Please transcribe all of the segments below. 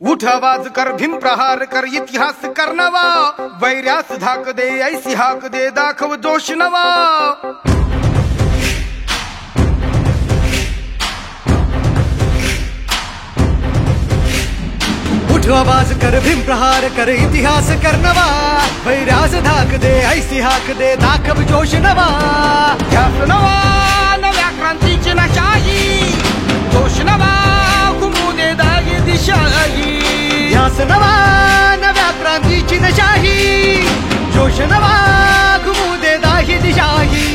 उठ आवाज कर, भीम प्रहार कर, इतिहास कर नवा, वैर्यास धाक दे, ऐसी हाक दे, दाखव जोश नवा. उठ आवाज कर, भीम प्रहार कर, इतिहास कर नवा, वैर्यास धाक दे, ऐसी हाक दे, दाखव जोश नवा. ध्यास नवा नव्या क्रांतीची नशाही, जोश नवा घुमू दे दागी दिशाही. ध्यास नवा नव्या क्रांतीची नशाही, जोश नवा घुमू दे दाही दिशाही.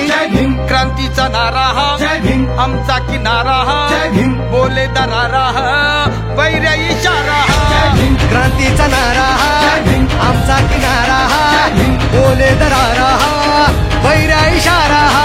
जय भीम क्रांतीचा नारा हा, जय भीम आमचा किनारा हा, जय भीम बोले दरारा हा, वैर्या इशारा हा. क्रांतीचा नारा हा, आमचा किनारा हा, बोले दरारा हा, वैर्या इशारा हा.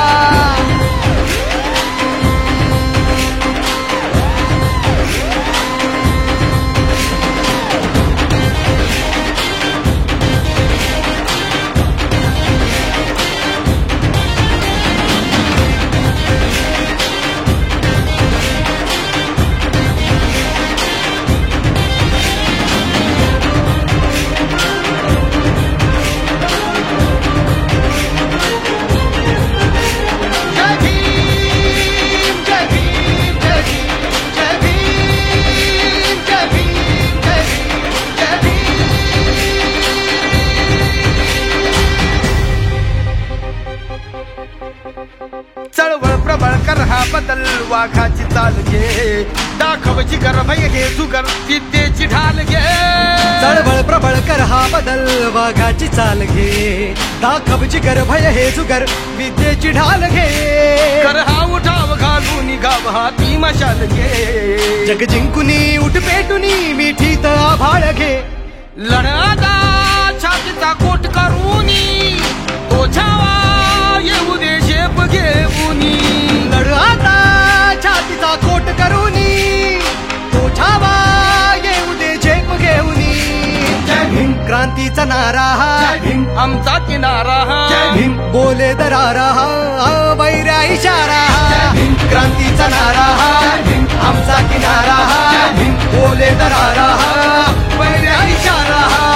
चळवळ प्रबळ कर हा बदल, वाघाची चाल घे, दाखव जिगर भय घे जुगर, विद्येची ढाल घे. चळवळ प्रबळ कर हा बदल, वाघाची चाल घे, दाखव जिगर भय हे जुगर, विद्येची ढाल घे. कर हा उठाव घालून गाव हाती मशाल घे. जग जिंकुनी उठ पेटुनी मिठीत आभाळ घे. लढादा छातीचा कोट करूनी, तो छावा येऊ दे शेप घेऊनी. लढ आता छातीचा कोट करूनी, तो छावा येऊ दे झेप घेऊनी. जय भीम क्रांतीचा नारा हा, आमचा किनारा हा, बोले दरारा हा, वैर्या इशारा हा. क्रांतीचा नारा हा, आमचा किनारा हा, बोले दरारा हा, वैर्या इशारा हा.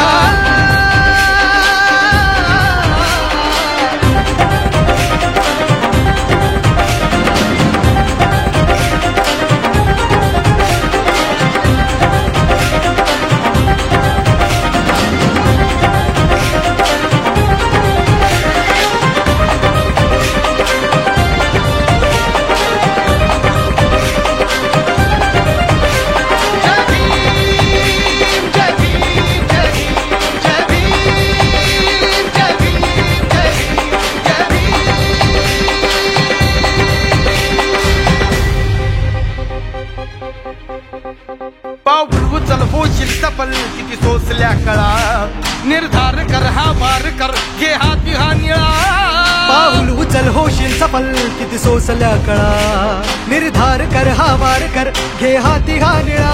पाऊल उचल होशील सफल, किती सोसल्या कळा, निर्धार कर हा वार कर, घे हाती हा निळा. पाऊल उचल होशील सफल, किती सोसल्या कळा, निर्धार कर हा वार कर, घे हाती हा निळा.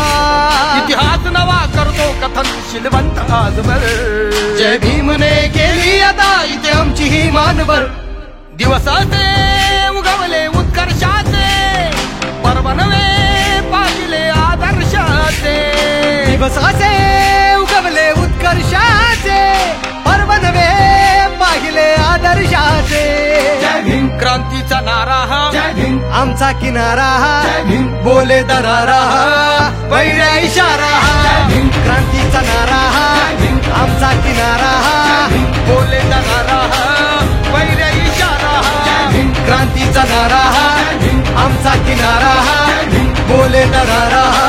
इतिहास नवा करतो कथन शिलवंत आजवर, जय भीमने केली आता इथे आमची ही मानवर. दिवसाचे उगवले उत्कर्षाचे, पर्व नवे पाहिले आदर्शाचे. दिवसाचे उगवले उत्कर्षाचे, पर्व नवे पाहिले आदर्शाचे. जय भीम क्रांतीचा नारा हा, आमचा किनारा हा, बोले दरारा हा, वैर्या इशारा हा. क्रांतीचा नारा हा, आमचा किनारा हा, बोले दरारा हा, वैर्या इशारा हा. क्रांतीचा नारा हा, आमचा किनारा हा, बोले दरारा हा,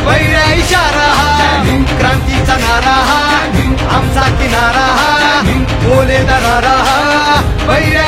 वैर्या इशारा हा. क्रांतीचा नारा हा, आमचा किनारा हा, बोले दरारा हा, वैर्या